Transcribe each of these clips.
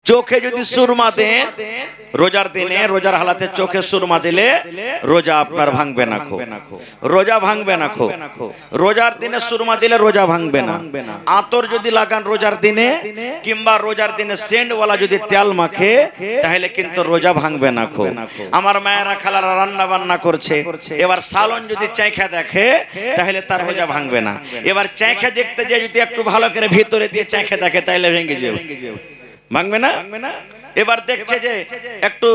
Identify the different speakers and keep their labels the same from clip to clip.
Speaker 1: চোখে যদি সুরমা দেন রোজার দিনে, রোজার হালাতে চোখে সুরমা দিলে রোজা আপনার ভাঙবে না খো, রোজা ভাঙবে না খো। রোজার দিনে সুরমা দিলে রোজা ভাঙবে না। আতর যদি লাগান রোজার দিনে, কিংবা রোজার দিনে সেন্টওয়ালা যদি তেল মাখে, তাহলে কিন্তু রোজা ভাঙবে না খো। আমার মায়েরা খালারা রান্না বান্না করছে, এবার সালন যদি চাইখা দেখে তাহলে তার রোজা ভাঙবে না। এবার চাইখা দেখতে যে যদি একটু ভালো করে ভিতরে দিয়ে চাইখা দেখে তাহলে ভেঙে যাবে, ভাঙবে না। এবার দেখছে যে একটু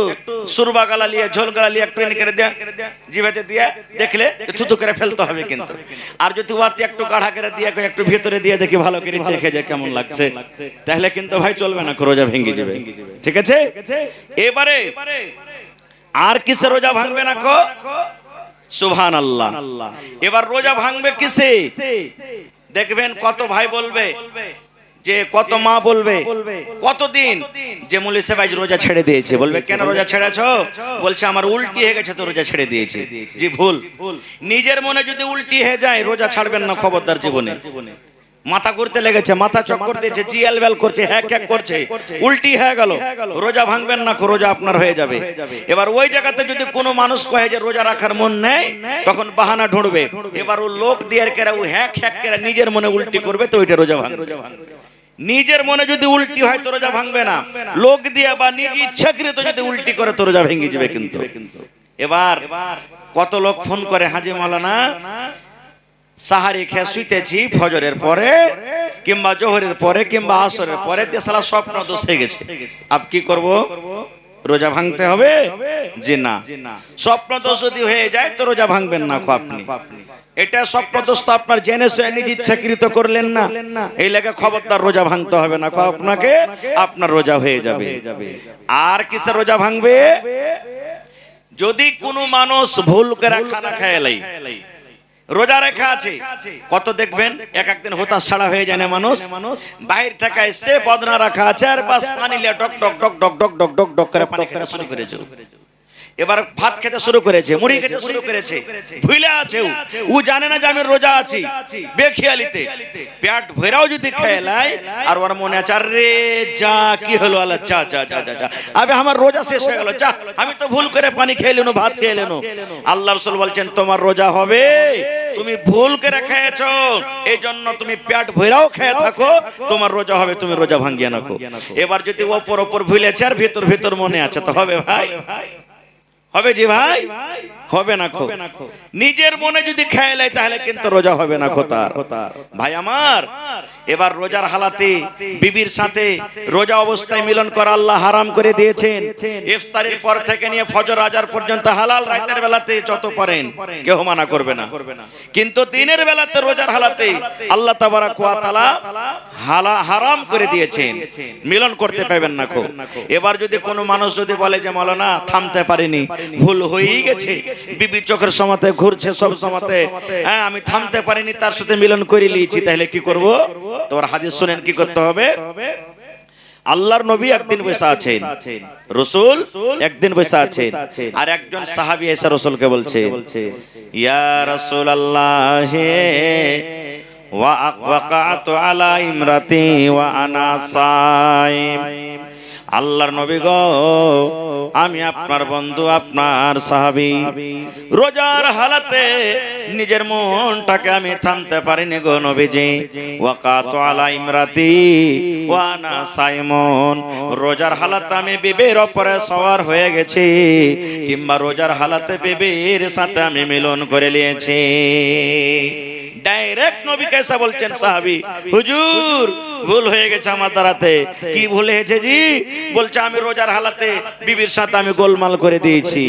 Speaker 1: সুরবা গালা লিয়ে ঝোল গালা লিয়ে একটু এনে করে দেয়া জিভাতে দিয়ে দেখলে থুতু করে ফেলতে হবে কিন্তু। আর যদি ওয়াতে একটু গাঢ়া করে দিয়ে একটু ভিতরে দিয়ে দেখি ভালো করে চেখে যে কেমন লাগছে, তাহলে কিন্তু ভাই চলবে না, রোজা ভেঙে যাবে। ঠিক আছে? এবারে আর কিসে রোজা ভাঙবে না কো? সুবহানাল্লাহ। এবার রোজা ভাঙবে কিসে? দেখবেন কত ভাই বলবে, যে কত মা বলবে, কতদিন যে মৌলভী সাহেব আজ রোজা ছেড়ে দিয়েছে, বলবে কেন রোজা ছেড়েছো? বলছে আমার উল্টি হয়ে গেছে তো রোজা ছেড়ে দিয়েছি। জি ভুল। নিজের মনে যদি উল্টি হয়ে যায় রোজা ছাড়বেন না খবরদার জীবনে। মাথা ঘুরতে লেগেছে, মাথা চক্কর দিয়েছে, জিএল বেল করছে, হ্যাক হ্যাক করছে, উল্টি হয়ে গেল, রোজা ভাঙবেন না, রোজা আপনার হয়ে যাবে। এবার ওই জায়গাতে যদি কোনো মানুষ কহে যে রোজা রাখার মন নেই, তখন বাহানা ঢুঁড়বে। এবার ও লোক দিয়ে কেরা ও হ্যাক হ্যাক কেরা নিজের মনে উল্টি করবে, তো ওইটা রোজা ভাঙবে। নিজের মনে যদি উল্টি হয় তো রোজা ভাঙবে না, লোক দিয়ে বা নিজ ইচ্ছাকৃত যদি উল্টি করে তো রোজা ভেঙে যাবে কিন্তু। এবার কত লোক ফোন করে, হাজী মাওলানা সাহারি খেয়ে শুইতেছি ফজরের পরে কিংবা জোহরের পরে কিংবা আসরের পরে সালা স্বপ্ন দোষ হয়ে গেছে, আপ কি করব? রোজা ভাঙতে হবে? জি না, স্বপ্ন দোষ যদি হয়ে যায় তো রোজা ভাঙবেন না আপনি। এটা স্বপ্ন দোষ তো আপনার জেনে শুনে নিজ ইচ্ছাকৃত করলেন না, এই লেগে খবরদার রোজা ভাঙতে হবে না আপনাকে, আপনার রোজা হয়ে যাবে। আর কিসে রোজা ভাঙবে? যদি কোনো মানুষ ভুল করে খানা খেয়ে রোজা রেখা আছে, কত দেখবেন এক একদিন হতাশ ছাড়া হয়ে যায় না মানুষ, বাইরে থেকে এসে বদনা রাখা আছে আর বাস পানি লিয়ে ডক ডক ডক ডক ডক ডক ডক ডক করে পানি খেতে শুরু করেছে। এবার ভাত খেতে শুরু করেছে, মুড়ি খেতে শুরু করেছে, ভুলে আছে ও জানে না যে আমি রোজা আছি, বেখিয়ালিতে পেট ভরাও যদি খেলাই আর ওর মনে আছে আরে যা কি হলো, আল্লাহ যা যা যা যা আবে আমার রোজা শেষ হয়ে গেল, যা আমি তো ভুল করে পানি খেয়ে লেনো, ভাত খেয়ে লেনো। আল্লাহ রাসূল বলছেন তোমার রোজা হবে, তুমি ভুল করে খেয়েছো, এই জন্য তুমি পেট ভরাও খেয়ে থাকো, তোমার রোজা হবে, তুমি রোজা ভাঙিয়ে নাও। এবার যদি ওপর ওপর ভুলেছে আর ভিতর ভিতর মনে আছে তো হবে ভাই? হবে জি ভাই? হবে না খো। নিজের মনে যদি খেয়ে নেয় তাহলে কিন্তু রোজা হবে না খো তার। ভাই আমার, এবার রোজার হালাতে বিবির সাথে রোজা অবস্থায় মিলন করা আল্লাহ হারাম করে দিয়েছেন। ইফতারের পর থেকে নিয়ে ফজর আজান পর্যন্ত হালাল, রাতের বেলাতে যত পারেন কেউ মানা করবে না, কিন্তু দিনের বেলাতে রোজার হালাতে আল্লাহ তাবারাক ওয়া তাআলা হারাম করে দিয়েছেন, মিলন করতে পারবেন না খো। এবার যদি কোনো মানুষ যদি বলে যে মাওলানা থামতে পারিনি, ভুল হয়েই গেছে, বিবি চোখের সমাতে ঘুরছে সব সমাতে, হ্যাঁ আমি থামতে পারিনি, তার সাথে মিলন করে নিয়েছি, তাহলে কি করব? তোমার হাদিস শুনেন কি করতে হবে। আল্লাহর নবী একদিন বসে আছেন, রাসূল একদিন বসে আছেন, আর একজন সাহাবী এসে রাসূলকে বলছে ইয়া রাসূলুল্লাহ ওয়াকাতু আলা ইমরাতি ওয়া আনা সাইম। আল্লাহর নবী গো, আমি আপনার বন্ধু, আপনার সাহাবী, রোজার হালাতে নিজের মনটাকে আমি থামতে পারিনি গো নবীজি। ওয়াকাতু আলা ইমরাতি ওয়া আনা সাইমুন, রোজার হালাতে আমি বিবির উপরে সওয়ার হয়ে গেছি, কিংবা রোজার হালাতে বিবির সাথে আমি মিলন করে নিয়েছি। ডাইরেক্ট নবী কেসা বলছেন সাহাবী, হুজুর ভুল হয়ে গেছে আমার দ্বারাতে। কি ভুল হয়েছে জি? বলছে আমি রোজার হালাতে বিবির সাথে আমি গোলমাল করে দিয়েছি।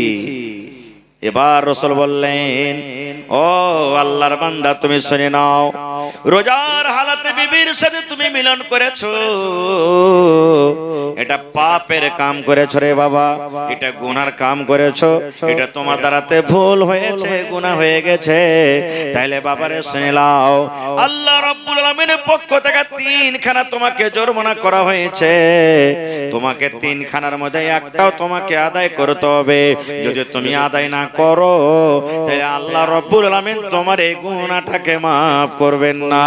Speaker 1: এবার রাসূল বললেন ও আল্লাহর বান্দা তুমি শুনে নাও, রোজার হালাতে বিবির সাথে তুমি মিলন করেছো, এটা পাপের কাম করেছো রে বাবা, এটা গুনার কাম করেছো, এটা তোমার দ্বারাতে ভুল হয়েছে, গুনাহ হয়ে গেছে। তাইলে বাবারে শুনে নাও, আল্লাহ রাব্বুল আলামিনের পক্ষ থেকে 3 খানা তোমাকে জরিমানা করা হয়েছে, তোমাকে 3 খানার মধ্যে একটাও তোমাকে আদায় করতে হবে। যদি তুমি আদায় না করো তাহলে আল্লাহ রাব্বুল আলামিন তোমার এই গুনাহটাকে maaf করবেন না।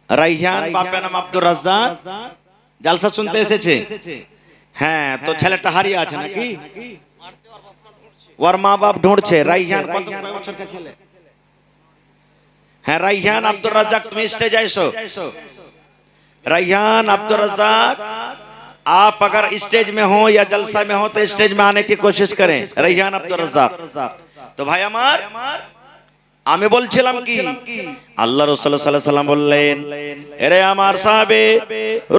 Speaker 1: রাইহান বাপের নাম আব্দুর রাজ্জাক, জালসা শুনতে এসেছে। হ্যাঁ, তো ছেলেটা হারিয়ে আছে নাকি? ওর মা বাপ ঢুঁড়ছে। রাইহান কত বছরকার ছেলে? হ্যাঁ, রাইহান আব্দুর রাজ্জাক, তুমি স্টেজে এসো। रायहान अब्दुल रज़ाक, आप अगर स्टेज में हो या जलसा में हो तो स्टेज में आने की कोशिश करें। रायहान अब्दुल रज़ाक। तो भाई আমার আমি বলছিলাম কি, আল্লাহ রাসূল সাল্লাল্লাহু আলাইহি সাল্লাম বললেন, এরে আমার সাহাবে,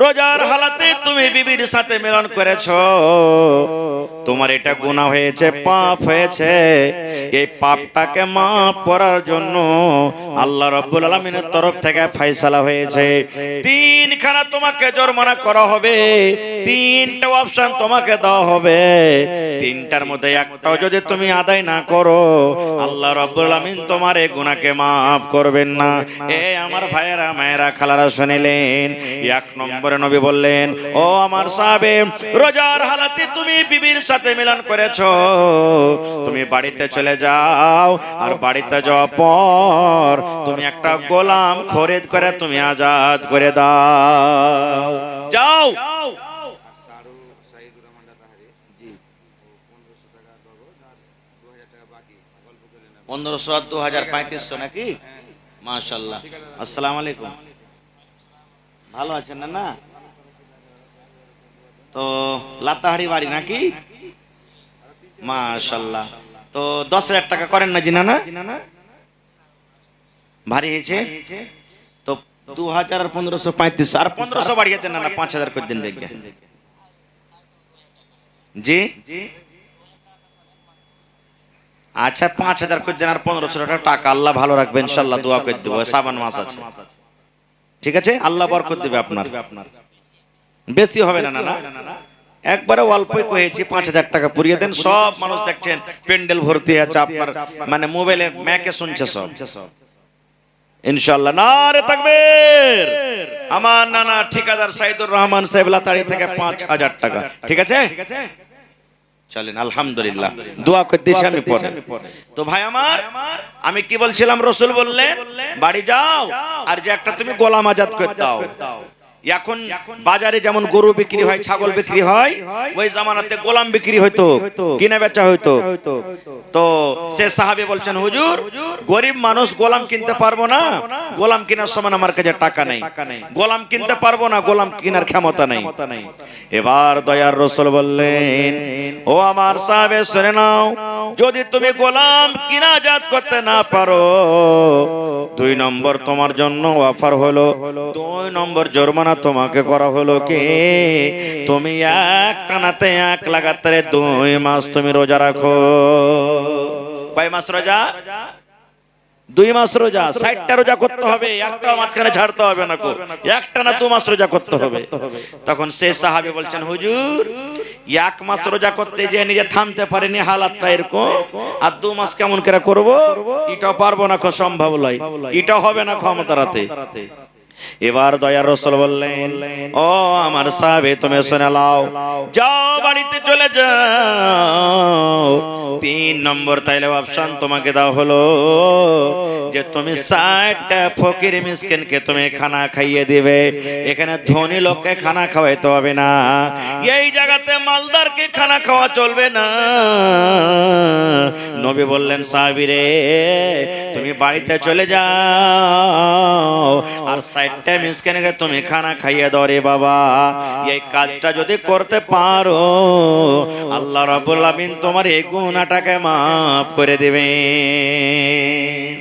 Speaker 1: রোজার হালাতে তুমি বিবির সাথে মিলন করেছো, তোমার এটা গুনাহ হয়েছে, পাপ হয়েছে। এই পাপটাকে মাফ করার জন্য আল্লাহ রাব্বুল আলামিনের তরফ থেকে ফয়সালা হয়েছে, তিনখানা তোমাকে জরিমানা করা হবে, তিনটা অপশন তোমাকে দেওয়া হবে। তিনটার মধ্যে একটাও যদি তুমি আদায় না করো, আল্লাহ রাব্বুল আলামিন তোমার এই গুনাহকে মাফ করবেন না। এ আমার ভাইয়েরা, মায়েরা, খালারা শুনিলেন। এক নম্বরে নবী বললেন, ও আমার সাহাবে, রোজার হালাতে তুমি বিবির সাথে মিলন করেছো, তুমি বাড়িতে চলে যাও, আর বাড়িতে যাওয়ার পর তুমি একটা গোলাম খরিদ করে তুমি আজাদ করে দাও। যাও। 1500 আর 2000 3500 নাকি? মাশাআল্লাহ। আসসালামু আলাইকুম, ভালো আছেন না? তো লাতাহারি বাড়ি নাকি? মাশাআল্লাহ। তো 10000 টাকা করেন না জিনা? না ভারী হয়েছে তো 2000 আর 1500 3500 আর 1500 বাড়িয়ে দেন না, 5000 করে দিন দেখবে। জি আচ্ছা, 5000 করে দেন আর 1500 টাকা। আল্লাহ ভালো রাখবে ইনশাআল্লাহ, দোয়া করে দেব। সাবান মাস আছে, ঠিক আছে? আল্লাহ বরকত দেবে আপনার, বেশি হবে না। না একবারে অল্পই কয়েছি, 5000 টাকা পুরিয়ে দেন। সব মানুষ দেখছেন প্যান্ডেল ভর্তি আছে, আপনার মানে মোবাইলে ম্যাকে শুনছে সব, ইনশাআল্লাহ। নারে তাকবীর। আমার নানা ঠিকাদার সাইদুর রহমান সাহেব লাতাড়ি থেকে 5000 টাকা, ঠিক আছে? চলেন, আলহামদুলিল্লাহ, দোয়া করতেছি আমি পরে। তো ভাই আমার, আমি কি বলছিলাম, রাসূল বললেন বাড়ি যাও আর যে একটা তুমি গোলাম আজাদ করে দাও। এখন বাজারে যেমন গরু বিক্রি হয়, ছাগল বিক্রি হয়, ওই জামানাতে গোলাম বিক্রি হইতো, কিনা বেচা হইতো। তো সে সাহাবী বলছেন, হুজুর, গরিব মানুষ গোলাম কিনতে পারবো না, গোলাম কেনার সমান আমার কাছে টাকা নেই, গোলাম কিনতে পারবো না, গোলাম কেনার ক্ষমতা নেই। এবার দয়ার রাসূল বললেন, ও আমার সাহাবে শুনে নাও, যদি তুমি গোলাম কিনা আজাদ করতে না পারো, 2 নম্বর তোমার জন্য অফার হলো, 2 নম্বর জরিমানা তোমাকে করা হলো কি, তুমি এক টানাতে 1 লাগাতারে 2 মাস তুমি রোজা রাখো। কয় মাস রোজা? 2 মাস রোজা। 60টা রোজা করতে হবে, একটা মাঝখানে ছাড়তে হবে না, একটা না 2 মাস রোজা করতে হবে। তখন সেই সাহাবী বলছেন, হুজুর, 1 মাস রোজা করতে যে নিজে থামতে পারেনি, হালাতটা এরকম, আর 2 মাস কেমন করে করব? এটা পারবো না, সম্ভব নয়, এটা হবে না ক্ষমতার হাতে। এবার দয়ার রাসূল বললেন, ও আমার সাহাবে, তুমি শুনে নাও, যাও বাড়িতে চলে যাও। 3 নম্বর তাইলে অপশন তোমাকে দাও হলো যে তুমি 60টা ফকির মিসকিনকে তুমি খানা খাইয়ে দিবে। এখানে ধনী লোককে খানা খাওয়াইতে হবে না, এই জায়গাতে মালদারকে খানা খাওয়া চলবে না। নবী বললেন, সাহাবীরে, তুমি বাড়িতে চলে যাও আর 60টা মিসকিনকে তুমি খানা খাইয়ে দাও রে বাবা। এই কাজটা যদি করতে পারো, আল্লাহ রাব্বুল আলামিন তোমার এই গুনাহটাকে মাফ করে দিবেন।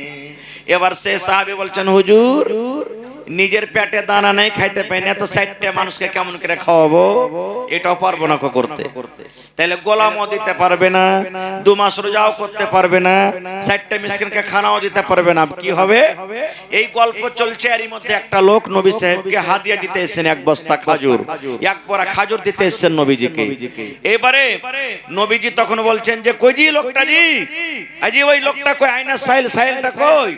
Speaker 1: এবার সে সাহাবী বলছেন, হুজুর, নিজের পেটে দানা নেই, খাইতে পাই না, তো 60টা মানুষকে কেমন করে খাওয়াবো? এটাও পারবো না করতে। তাহলে গোলামও দিতে পারবে না, 2 মাস রোজাও করতে পারবে না, 60টা মিসকিনকে খানাও দিতে পারবে না। কি হবে? এই গল্প চলছে, এরই মধ্যে একটা লোক নবী সাহেবকে হাদিয়া দিতে এসেছেন, 1 বস্তা খাজুর, 1 বড়া খাজুর দিতে এসেছেন নবীজিকে। এবারে নবীজি তখন বলছেন যে, কই জি লোকটা জি, আজি ওই লোকটা কই, আয়না সাইলটা কই?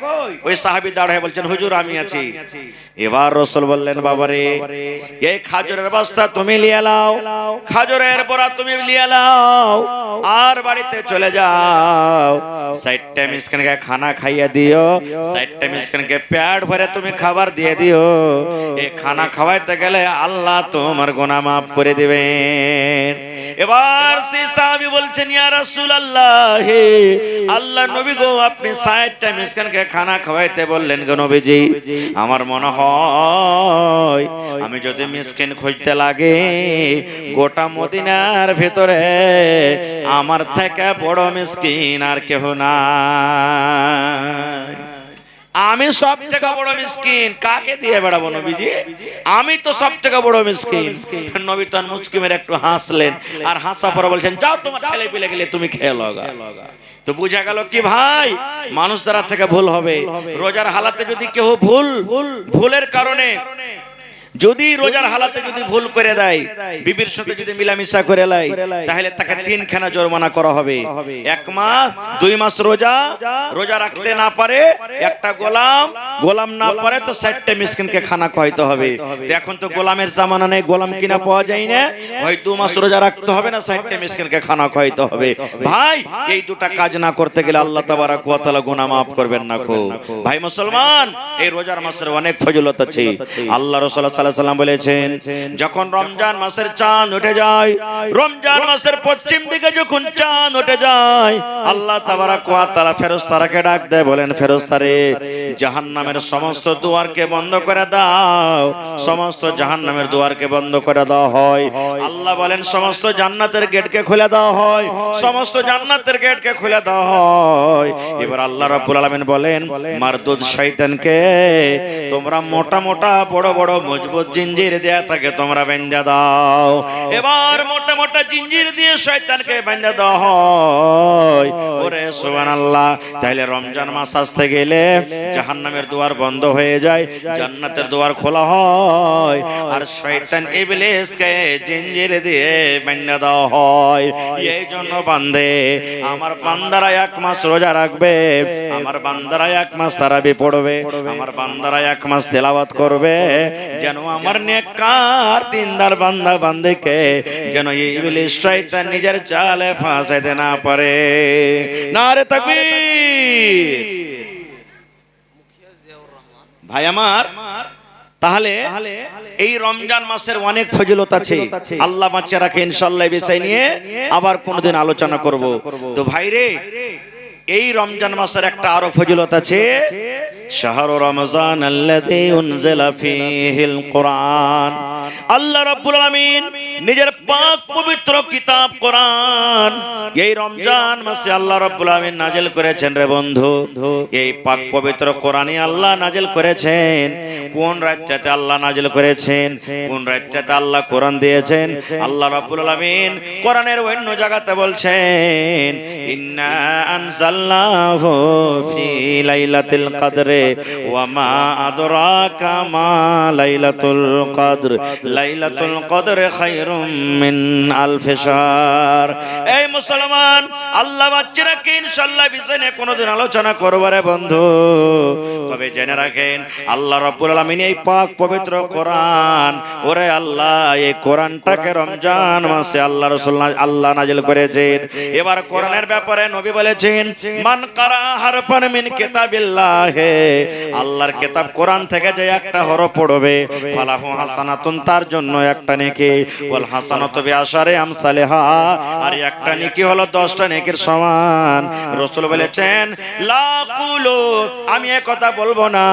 Speaker 1: ওই সাহাবী দাঁড়ায় বলছেন, হুজুর আমি আছি। এবার রাসূল বললেন, বাবারে, এই খাজুরের বস্তা তুমি নিয়ে নাও, খাজুরের বড়া তুমি নিয়ে নাও আর বাড়িতে চলে যাও, 60টা মিসকিনকে খানা খাইয়ে দিও, 60টা মিসকিনকে পেট ভরে তুমি খাবার দিয়ে দিও। এই খানা খাওয়াইতে গেলে আল্লাহ তোমার গুনাহ মাফ করে দিবেন। এবার সেই সাহাবী বলছেন, ইয়া রাসূলুল্লাহ, আল্লাহ নবী গো, আপনি 60টা মিসকিনকে খানা খাওয়াইতে বললেন গো নবীজি, আমার মনে হয় আমি যদি মিসকিন খুঁজতে লাগে গোটা মদিনার ভিতরে আমার থেকে বড় মিসকিন আর কেহ নাই। আমি সব থেকে বড় মিসকিন, কাকে দিয়ে বেড়াবো নবীজি? আমি তো সব থেকে বড় মিসকিন। নবী তখন মুচকি মেরে একটু হাসলেন, আর হাসা পরে বলছেন, যাও তোমার ছেলে পিলে গেলে তুমি খেয়ে লগা। তো বুঝা গেল কি ভাই, মানুষ দ্বারা থেকে ভুল হবে। রোজার হালাতে যদি কেউ ভুলের কারণে যদি রোজার হালাতে যদি ভুল করে দেয়, বিবির সাথে যদি মিলামিশা করে লাই, তাহলে তাকে 3 খানা জরিমানা করা হবে। 1 মাস 2 মাস রোজা রাখতে না পারে, একটা গোলাম না পারে তো 60টা মিসকিনকে খানা খাওয়াইতে হবে। তো এখন তো গোলামের জামানা নেই, গোলাম কিনা পাওয়া যায় না, ওই 2 মাস রোজা রাখতে হবে না, 60টা মিসকিনকে খানা খাওয়াইতে হবে। ভাই এই দুটা কাজ না করতে গেলে আল্লাহ তাবারক ওয়া তাআলা গুনাহ maaf করবেন না কো। ভাই মুসলমান, এই রোজার মাসের অনেক ফজিলত আছে। আল্লাহ রাসূল সাল্লাল্লাহু বলেছেন, যখন রমজান মাসের চাঁদ উঠে যায়, রমজান মাসের পশ্চিম দিকে যখন চাঁদ উঠে যায়, আল্লাহ তাবারক ওয়া তাআলা ফেরেশতাকে ডাক দেয়, বলেন ফেরেশতারে জাহান্নামের সমস্ত দুয়ারকে বন্ধ করে দাও। সমস্ত জাহান্নামের দুয়ারকে বন্ধ করে দেওয়া হয়। আল্লাহ বলেন সমস্ত জান্নাতের গেটকে খুলে দেওয়া হয়, সমস্ত জান্নাতের গেটকে খুলে দেওয়া হয়। এবার আল্লাহ রাব্বুল আলামিন বলেন, মারদুদ শয়তানকে তোমরা মোটা মোটা বড় বড় মজবুত জিঞ্জির দেয়া থাকে তোমরা বেঁধে দাও। এবার মোটা মোটা জিঞ্জির দিয়ে শয়তানকে বেঁধে দেওয়া হয়। ওরে সুবহানাল্লাহ, তাহলে রমজান মাস আসতে গেলে জাহান্নামের দুয়ার বন্ধ হয়ে যায়, জান্নাতের দুয়ার খোলা হয়, আর শয়তান ইবলিসকে জিঞ্জির দিয়ে বেঁধে দেওয়া হয়। এই জন্য বান্দে, আমার বান্দারা 1 মাস রোজা রাখবে, আমার বান্দারা 1 মাস তারাবি পড়বে, আমার বান্দারা 1 মাস তেলাওয়াত করবে, যেন আমার নেককার দিনদার বান্দা বান্দিকে যেন ইবলিস শয়তান নিজের চালে ফাঁসাইতে না পারে। নারে তাকবীর। ভাই আমার, তাহলে এই রমজান মাসের অনেক ফজিলত আছে। আল্লাহ বাঁচিয়ে রাখে, ইনশাআল্লাহ বিষয় নিয়ে আবার কোনদিন আলোচনা করব। তো ভাইরে, এই রমজান মাসের একটা আরো ফজিলত আছে, শাহরু রমজান আল্লাযী উনজিলা ফীহিল কুরআন। আল্লাহ রাব্বুল আলামিন নিজের পাক পবিত্র কিতাব কোরআন এই রমজান মাসে আল্লাহ রাব্বুল আলামিন নাযিল করেছেন রে বন্ধু। এই পাক পবিত্র কোরআনই আল্লাহ নাযিল করেছেন। কোন রাতটাতে আল্লাহ নাযিল করেছেন, কোন রাতটাতে আল্লাহ কোরআন দিয়েছেন? আল্লাহ রাব্বুল আলামিন কোরআনের অন্য জায়গাতে বলছেন, ইন্না আনজালনাহু ফি লাইলাতুল কদর ওয়া মা আদরাকা মা লাইলাতুল কদর লাইলাতুল কদর খায়রুম মিন আলফি শাহর। এই মুসলমান, আল্লাহ বাচ্চারা কি ইনশাআল্লাহ বিষয়ে কোনদিন আলোচনা করব রে বন্ধু। তবে জেনে রাখেন, আল্লাহ রাব্বুল আলামিন এই পাক পবিত্র কোরআন, ওরে আল্লাহ এই কোরআনটাকে রমজান মাসে আল্লাহ রাসূল আল্লাহ নাযিল করেছেন। এবার কোরআনের ব্যাপারে নবী বলেছেন, মান কারা হারফান মিন কিতাবিল্লাহ, আল্লাহর কিতাব কোরআন থেকে যে একটা হরফ পড়বে, ফালাহু হাসানাতুন, তার জন্য একটা নেকি, ওয়াল হাসানাতু বিআশারি আমসালিহা, আর একটা নেকি হলো 10টা নেকির সমান। রাসূল বলেছেন, লা কুলু, আমি এই কথা বলবো না,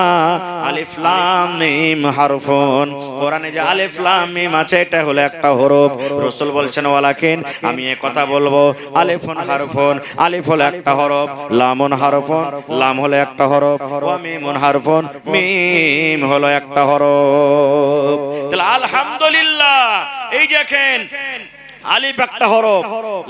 Speaker 1: আলিফ লাম মিম হারফুন, কোরআনে যে আলিফ লাম মিম আছে এটা হলো একটা হরফ। রাসূল বলছেন, ওয়ালাকিন, আমি এই কথা বলবো, আলিফুন হারফুন, আলিফ হলো একটা হরফ, লামুন হারফুন, লাম হলো একটা হরফ, ওয়া মিমুন হারফুন, মিম হলো একটা হরফ। তাহলে আলহামদুলিল্লাহ, এই দেখেন আলিফ একটা হরফ,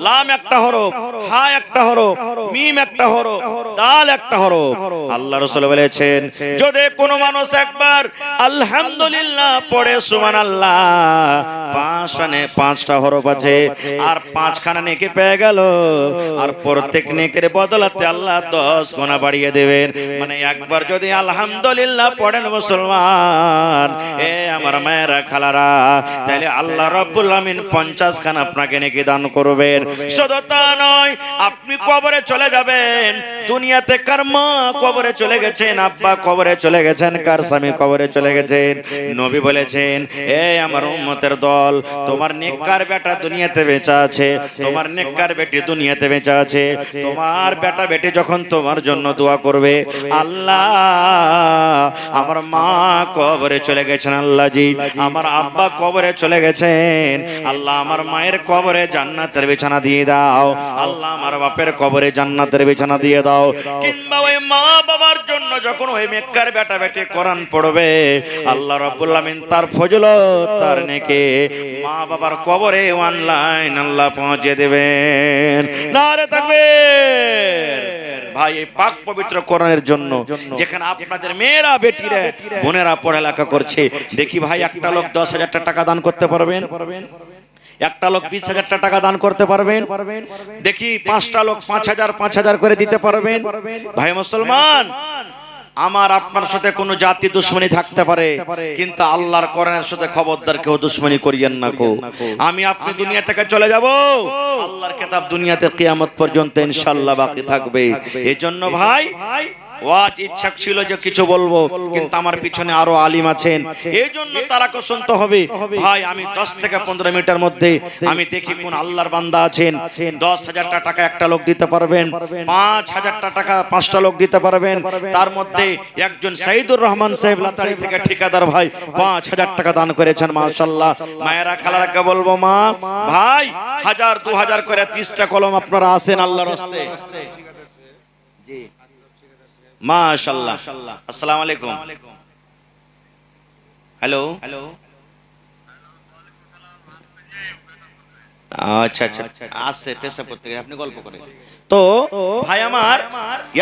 Speaker 1: লাম একটা হরফ, হা একটা হরফ, মিম একটা হরফ, দাল একটা হরফ। আল্লাহ রাসূল বলেছেন, যদি কোনো মানুষ একবার আলহামদুলিল্লাহ পড়ে সুবহানাল্লাহ, 5টা হরফ আছে, আর 5খানা নেকি পেয়ে গেল, আর প্রত্যেক নেকির বদলাতে আল্লাহ 10 গুণা বাড়িয়ে দেবেন। মানে একবার যদি আলহামদুলিল্লাহ পড়েন মুসলমান, এ আমার মায়েরা খালারা, তাহলে আল্লাহ রাব্বুল আলামিন 50খানা আপনাকে নেকি দান করবেন। শুধু তা নয়, আপনি কবরে চলে যাবেন, দুনিয়াতে কার মা কবরে চলে গেছেন, আব্বা কবরে চলে গেছেন, কার স্বামী কবরে চলে গেছেন, নবী বলেছেন, এই আমার উম্মতের দল, তোমার নেককার বেটা দুনিয়াতে বেঁচে আছে, তোমার নেককার বেটি দুনিয়াতে বেঁচে আছে, তোমার বেটা বেটি যখন তোমার জন্য দোয়া করবে, আল্লাহ আমার মা কবরে চলে গেছেন, আল্লাহ জি আমার আব্বা কবরে চলে গেছেন, আল্লাহ আমার মায়ের কবরে জান্নাতের বিছানা দিয়ে দাও, আল্লাহ আমার বাপের কবরে জান্নাতের বিছানা দিয়ে দাও। কিংবা ওই মা বাবার জন্য যখন ওই মেক্কার বেটা বেটি কোরআন পড়বে, আল্লাহ রাব্বুল আমিন তার ফজিলত তার নেকি মা বাবার কবরে অনলাইন আল্লাহ পৌঁছে দেবেন। নারে তাকবীর। ভাই এই পাক পবিত্র কোরআনের জন্য যেখানে আপনাদের মেয়েরা বেটিরা বোনেরা পড়ালেখা করছে, দেখি ভাই একটা লোক 10,000 টাকা দান করতে পারবেন? একটা লোক 20,000 টাকা দান করতে পারবেন? দেখি 5টা লোক 5,000 করে দিতে পারবেন? ভাই মুসলমান, আমার আপনার সাথে কোনো জাতি দুশ্মনী থাকতে পারে, কিন্তু আল্লাহর কোরআনের সাথে খবরদার কেউ দুশ্মনী করিয়েন না কো। আমি আপনি দুনিয়া থেকে চলে যাব, আল্লাহর কিতাব দুনিয়াতে কিয়ামত পর্যন্ত ইনশাআল্লাহ বাকি থাকবে। এজন্য ভাই ওয়াজ ইচ্ছা ছিল যে কিছু বলবো, কিন্তু আমার পিছনে আরো আলিম আছেন, এই জন্য তারাকে শুনতে হবে। ভাই আমি 10 থেকে 15 মিনিটের মধ্যে আমি দেখি কোন আল্লাহর বান্দা আছেন, 10,000 টাকা একটা লোক দিতে পারবেন, 5,000 টাকা 5টা লোক দিতে পারবেন। তার মধ্যে একজন সাইদুর রহমান সাহেব লাতাড়ি থেকে ঠিকাদার ভাই 5,000 টাকা দান করেছেন, মাশাআল্লাহ। মায়েরা খালারাকে বলবো, মা ভাই 1,000 2,000 করে 30টা কলম আপনারা আছেন আল্লাহর রাস্তে। জি মাশাআল্লাহ। আসসালামু আলাইকুম। হ্যালো, আচ্ছা আচ্ছা আসছে পেশাপুর থেকে, আপনি গল্প করেন তো ভাই আমার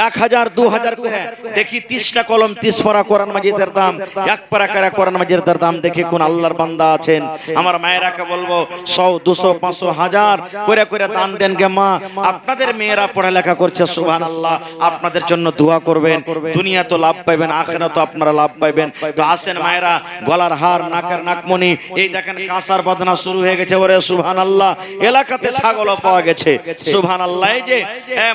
Speaker 1: 1,000 2,000 করে দেখি 30টা কলম 30 পারা কোরআন মাজিদের দাম, 1 পারা করে কোরআন মাজিদের দাম, দেখি কোন আল্লাহর বান্দা আছেন। আমার মায়েরাকে বলবো 100 200 500 1000 করে করে দান দেন গে মা। আপনাদের মেয়েরা পড়ালেখা করছে, সুবহানাল্লাহ, আপনাদের জন্য দোয়া করবেন, দুনিয়া তো লাভ পাইবেন, আখিরাত তো আপনারা লাভ পাইবেন। তো আসেন মায়েরা, গলার হার, নাকের নাকমণি, এই দেখেন কাঁসার বদনা শুরু হয়ে গেছে, ওরে সুবহানাল্লাহ। এলাকাতে ছাগলও পাওয়া গেছে, সুবহানাল্লাহ। এই যে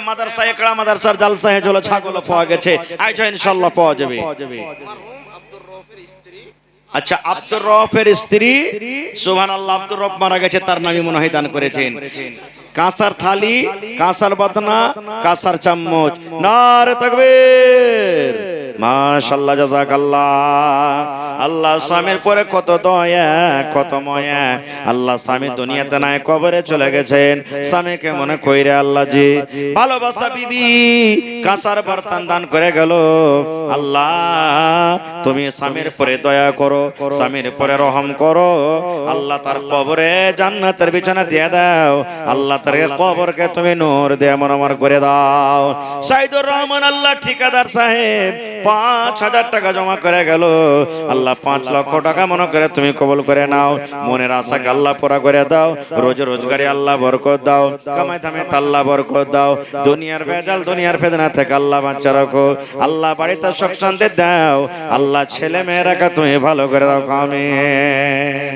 Speaker 1: মাদ্রাসা একড়া মাদ্রাসার জালসায় জল ছাগলও পাওয়া গেছে, আইজা ইনশাআল্লাহ পাওয়া যাবে। আচ্ছা আব্দুর রউফের স্ত্রী, সুবহানাল্লাহ, আব্দুর রউফ মারা গেছে, তার নামই মনে হয় দান করেছেন। কাঁসার থালি, কাঁসার বদনা, কাঁসার চামচ, নারে তাকবীর, মাশাআল্লাহ, জাযাকাল্লাহ। আল্লাহ স্বামীর পরে কত দয়া কত মায়া, আল্লাহ স্বামী দুনিয়াতে নাই, কবরে চলে গেছেন, স্বামীকে মনে কইরে আল্লাহ জি ভালোবাসা বিবি কাঁসার বর্তন দান করে গেল। আল্লাহ তুমি স্বামীর পরে দয়া করো, স্বামীর পরে রহম করো, আল্লাহ তার কবরে জান্নাতের বিছানা দিয়ে দাও, আল্লাহ তার কবরকে তুমি নূর দিয়ে মনোমর করে দাও। সাইদুর রহমান আল্লাহ ঠিকাদার সাহেব 5,000 টাকা জমা করে গেল, আল্লাহ 5 লক্ষ টাকা মনে করে তুমি কবুল করে নাও, মনের আশাকে আল্লাহ পুরা করে দাও, রোজ রোজগারে আল্লাহ বরকত দাও, কামাই থামে আল্লাহ বরকত দাও, দুনিয়ার ভেজাল দুনিয়ার ফেদনা থেকে আল্লাহ বাঁচা রাখো, আল্লাহ বাড়িতে সুখ শান্তি দাও, আল্লাহ ছেলে মেয়েরাকে তুমি ভালো করে রাখো, আমিন।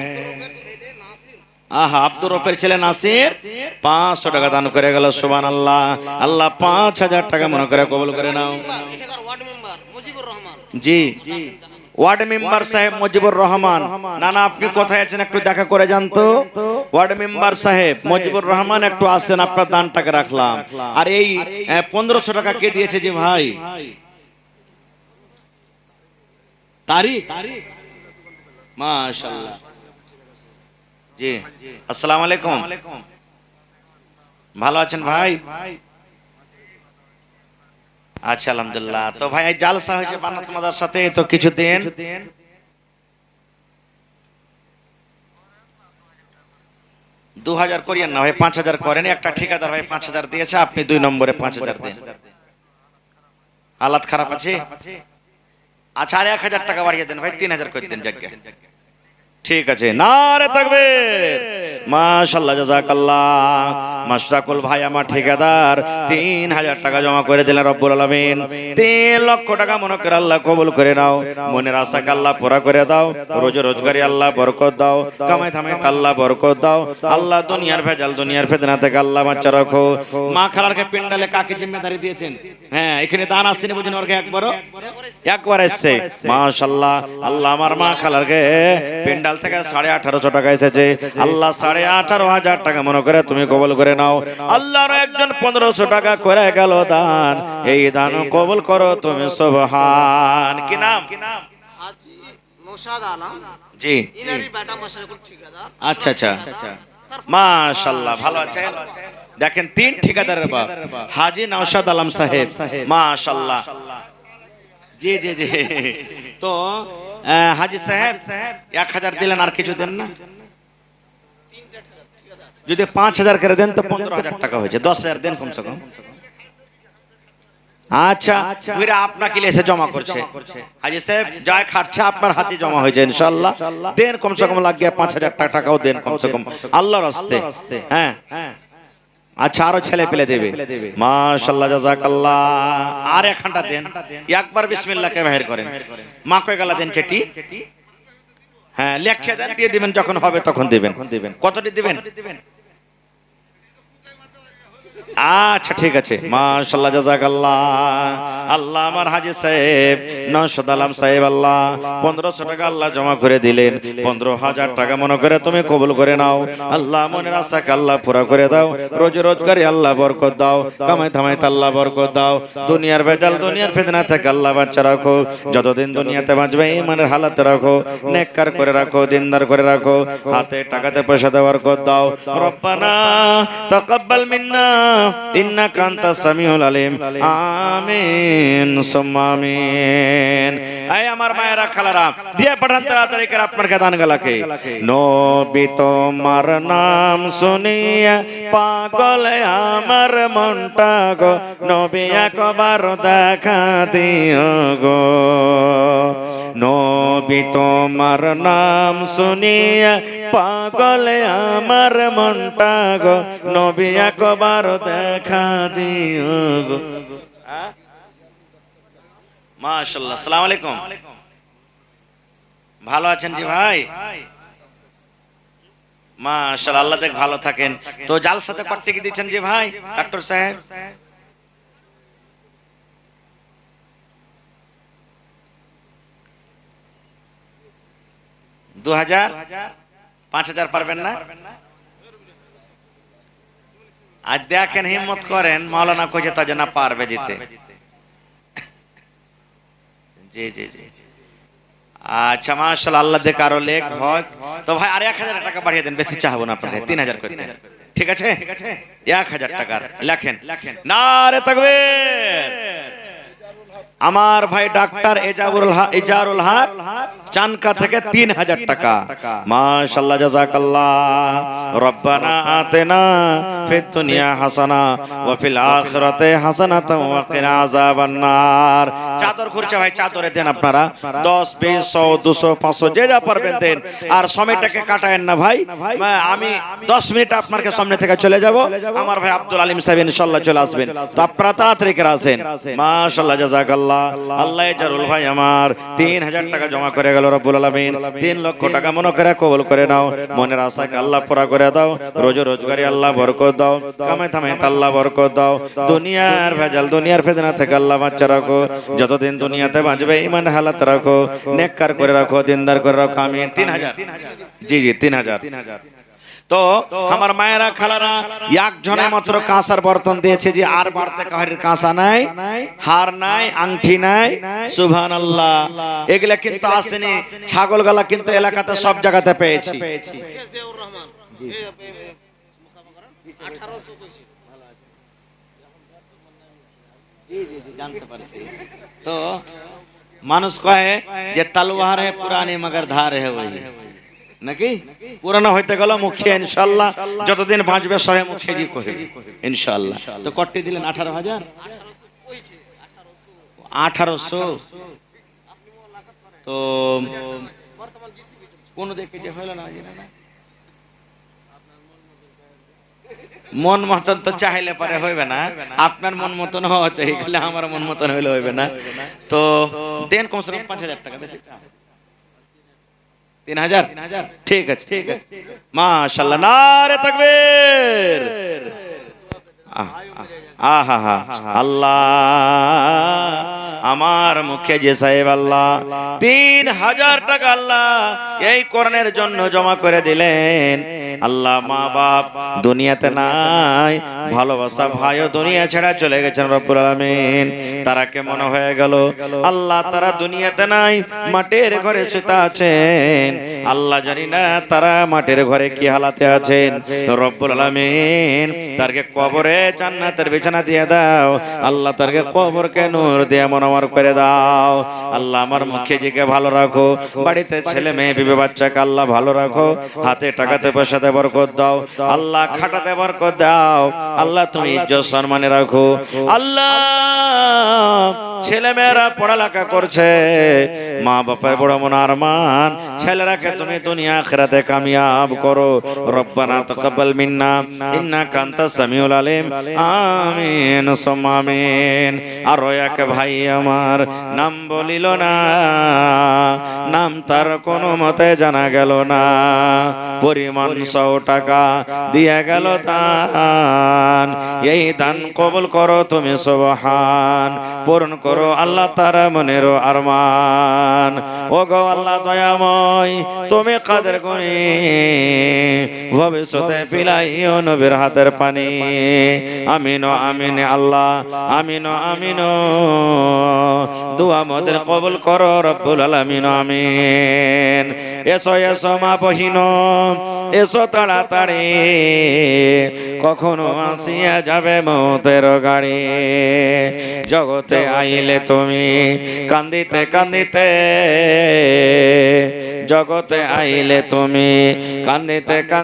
Speaker 1: আহা, আব্দুর রউফের ছেলে নাসির 500 টাকা দান করে গেল, সুবহানাল্লাহ। আল্লাহ 5,000 টাকা মনে করে কবুল করে নাও। জি ওয়ার্ড মেম্বার সাহেব মুজিবুর রহমান, না না আপনি কোথায় আছেন একটু দেখা করে যান তো। ওয়ার্ড মেম্বার সাহেব মুজিবুর রহমান একটু আসেন, আপনার দান টাকা রাখলাম। আর এই 1500 টাকা কে দিয়েছে যে ভাই? তারিক, মাশাআল্লাহ। জি আসসালামু আলাইকুম, ভালো আছেন ভাই? আচ্ছা আলহামদুলিল্লাহ। তো ভাই জালসা হয়েছে বান্নাত মাদ্রাসাতে, তো কিছু দেন। 2,000 করিয়েন না ভাই, 5,000 করেন। একটা ঠিকাদার ভাই 5,000 দিয়েছে, আপনি 2 নম্বরে 5,000 দেন। হালাত খারাপ আছে, আচ্ছা আর 1,000 টাকা বাড়িয়ে দেন ভাই, 3,000 করে দেন জায়গা। ঠিক আছে, নারে তাকবীর, মাশাআল্লাহ, জাযাকাল্লাহ। মাশরাকুল ভাই আমার ঠিকাদার 3000 টাকা জমা করে দিলেন রব্বুল আলামিন। 3 লক্ষ টাকা মনে করে আল্লাহ কবুল করে নাও, মনের আশাকে আল্লাহ পুরা করে দাও, রোজে রোজগারি আল্লাহ বরকত দাও, কামাই থামাই আল্লাহ বরকত দাও, আল্লাহ দুনিয়ার ভেজাল দুনিয়ার ফিতনা থেকে আল্লাহ বাঁচা রাখো। মা খালারকে পেন্ডালে কাকে জিম্মেদারি দিয়েছেন? হ্যাঁ, এখানে দান আসেনি বুঝুন, ওরকে একবার এসছে মাশাআল্লাহ। আল্লাহ আমার মা খালারকে পেন্ডাল থেকে 1850 টাকা এসেছে, আল্লাহ 18,500 টাকা মনে করে তুমি কবুল করে নাও। আল্লাহর একজন 1500 টাকা করে গেল দান, এই দান কবুল করো তুমি সুবহান। কি নাম?
Speaker 2: হাজী নওশাদ আলম।
Speaker 1: জি,
Speaker 2: ইনারি বেটা মাশরাকুল ঠিকাদার।
Speaker 1: আচ্ছা আচ্ছা, মাশাআল্লাহ, ভালো আছেন? দেখেন 3 ঠিকাদারের বাপ হাজী নওশাদ আলম সাহেব, মাশাআল্লাহ। জি জি জি। তো হাজী সাহেব 1000 দিলেন, আর কিছু দেন না? যদি 5000 করে দেন তো 15000 টাকা হয়েছে, 10000 দেন কমসে কম। আচ্ছা, ঘুরে আপনাকে এসে জমা করছে হাজী সাহেব, যা খাচ্ছে আপনার হাতে জমা হয়েছে ইনশাআল্লাহ। দেন কমসে কম লাগিয়ে 5000 টাকাও দেন কমসে কম আল্লাহর রাস্তে। হ্যাঁ, আচ্ছা, আরো ছেলে পেলে দেবে, মাশাআল্লাহ, জাযাকাল্লাহ। আর একখানটা দেন, একবার বিসমিল্লাহকে বাহির করেন। মা কয় গালা দেন চেটি, হ্যাঁ লেখে দেন, দিয়ে দিবেন, যখন হবে তখন দিবেন। কতটি দিবেন? আচ্ছা ঠিক আছে, মাশাআল্লাহ, জাযাকাল্লাহ। আল্লাহ আমার হাজী সাহেব নওশাদ আলম সাহেব আল্লাহ 1500 টাকা আল্লাহ জমা করে দিলেন, 15000 টাকা মনে করে তুমি কবুল করে নাও। আল্লাহ মনের আশাকে আল্লাহ পুরা করে দাও, রোজে রোজগারি আল্লাহ বরকত দাও, কামাই থামাই আল্লাহ বরকত দাও, দুনিয়ার ভেজাল দুনিয়ার ফিতনা থেকে আল্লাহ বাঁচা রাখো, যতদিন দুনিয়াতে বাঁচবে ঈমানের হালাতে রাখো, নেককার করে রাখো, দিনদার করে রাখো, হাতে টাকাতে পয়সাতে বরকত দাও। রব্বানা তাকাব্বাল মিন্না ইন্নাকা আনতাস সামিউল আলিম, আমিন সুম্মা আমিন। এই আমার মায়েরা খালারা, দিয়ে পাঠান তাড়াতাড়ি করে আপনার গান গালাকে। নবী তোমার নাম শুনিয়া পাগল আমার মনটা গো, নবী একবার দেখা দিও গো। নবী তোমার নাম শুনিয়া পাগল আমার মনটা গো, নবী একবার দেখা দিও গো। মাশাআল্লাহ, আসসালামু আলাইকুম। ভালো আছেন জি ভাই? মাশাআল্লাহ, আল্লাহ দেখ ভালো থাকেন। তো জালসাতে কত টাকা দিচ্ছেন জি ভাই ডাক্তার সাহেব? 2000, 5000 পারবেন না? আজ দেখেন, হিম্মত করেন, মাওলানা কইছে তা যে না পারবে দিতে। জি জি জি, আচ্ছা মাশাআল্লাহ, আল্লাহ দেখ আরো লেখ হয়। তো ভাই আর 1000 টাকা বাড়িয়ে দেন, বেশি চাহবো না আপনাকে, 3000 করে দেন, ঠিক আছে? 1000 টাকা লেখেন। নারে তাকবীর। আমার ভাই ডাক্তার এজারুল হক চানকা থেকে 3000 টাকা, মাশাআল্লাহ, জাযাকাল্লাহ। রব্বানা আতিনা ফিদ দুনিয়া হাসানা ওয়া ফিল আখিরাতি হাসানাতাও ওয়া কিনা আযাবান নার। চাদর খুরছে ভাই, চাদরে দেন আপনারা 10, 20, 100, 200, 500 যে যা পারবেন দেন। আর সময়টাকে কাটায়েন না ভাই, আমি 10 মিনিট আপনার সামনে থেকে চলে যাব, আমার ভাই আব্দুল আলিম সাহেব ইনশাআল্লাহ চলে আসবেন, তো আপনারা তাড়াতাড়ি করে আসেন। মাশাআল্লাহ, জাযাকাল্লাহ। আল্লাহ এজারুল ভাই আমার 3000 টাকা জমা করে গেল রব্বুল আলামিন। 3 লক্ষ টাকা মনে করে কবুল করে নাও, মনের আশাকে আল্লাহ পুরা করে দাও, রোজে রোজগারি আল্লাহ বরকত দাও, কামাই থামাই আল্লাহ বরকত দাও, দুনিয়ার ভেজাল দুনিয়ার ফিতনা থেকে আল্লাহ বাঁচা রাখো, যতদিন দুনিয়াতে বাঁচবে ঈমান হালাত রাখো, নেককার করে রাখো, দিনদার করে রাখো, আমিন। 3000, জি জি 3000। তো আমার মায়েরা খালারা, একজনের মাত্র কাঁসার বর্তন দিয়েছে, যে আর বাড়তে কাহারির কাঁসা নাই, হার নাই, আংটি নাই, সুবহানাল্লাহ। এগুলা কিন্তু আসেনি, ছাগল গলা কিন্তু এলাকাতে সব জায়গাতে পেয়েছি। তো মানুষ কহে যে তলোয়ার है पुरानी मगर धार है वही, নাকি পুরানো হইতে গেল মুখিয়া ইনশাআল্লাহ, যতদিন বাঁচবে সবে মুখিয়া জি কহে ইনশাআল্লাহ। তো কটটি দিলেন 18000, 1800। তো কোন দেখে যে হলো না, মন মতন তো চাইলে পারে হইবে না, আপনার মন মতন হওয়া চাই, গেলে আমার মন মতন হইলে হইবে না। তো দেন কমসে কম 5,000 টাকা, বেশি 3,000, ঠিক আছে, ঠিক আছে, মাশাআল্লাহ, নারে তাকবীর। আহা হা, আল্লাহ আমার মুখে যে সাহেব আল্লাহ 3,000 টাকা আল্লাহ এই কোরআনের জন্য জমা করে দিলেন। আল্লাহ মা বাপ দুনিয়াতে নাই, ভালোবাসা ভাইও দুনিয়া ছেড়ে চলে গেছেন রব্বুল আলামিন। তারা কেমন হয়ে গেল আল্লাহ, তারা দুনিয়াতে নাই, মাটির ঘরে শুতে আছেন। আল্লাহ জানি না তারা মাটির ঘরে কি হালাতে আছেন। রব্বুল আলামিন তারকে কবরে জান্নাতের বিছানা দিয়ে দাও আল্লাহ, তারকে কবরকে নূর দিয়ে মনোমর করে দাও আল্লাহ। আমার মুখে জিকে ভালো রাখো, বাড়িতে ছেলে মেয়ে বিবি বাচ্চাকে আল্লাহ ভালো রাখো, হাতে টাকাতে পয়সাতে বরকত দাও আল্লাহ, খাটাতে বরকত দাও আল্লাহ, তুমি ইজ্জত সম্মানে রাখো আল্লাহ। ছেলে মেয়েরা পড়ালেখা করছে, মা বাবার বড় মন আরমান ছেলেরাকে তুমি দুনিয়া আখিরাতে কামিয়াব করো। রব্বানা তাকাব্বাল মিন্না ইন্নাকা আনতাস সামিউল আলিম, আমিন সুম্মা আমিন। আর এক ভাই আমার নাম বলিল না, নাম তার কোনো মতে জানা গেল না, পরিমাণ 100 টাকা দিয়ে গেল দান। এই দান কবুল করো তুমি সুবহান, পূরণ করো আল্লাহ তার মনের আরমান। ও গো আল্লাহ দয়াময়, তুমি কাদের গুণী, ভবিষ্যতে পিলাইও নবীর হাতের পানি। আমিন আমিন আল্লাহ, আমিন আমিন, দোয়া মোদের কবুল করো রব্বুল আলামিন, আমিন। এসো এসো মা বহিন, এসো তাড়াতাড়ি, কখনো আসিয়া যাবে মতের গাড়ি। জগতে আইলে তুমি কান্দিতে কান্দিতে, জগতে আইলে তুমি কান্দিতে কান্দিতে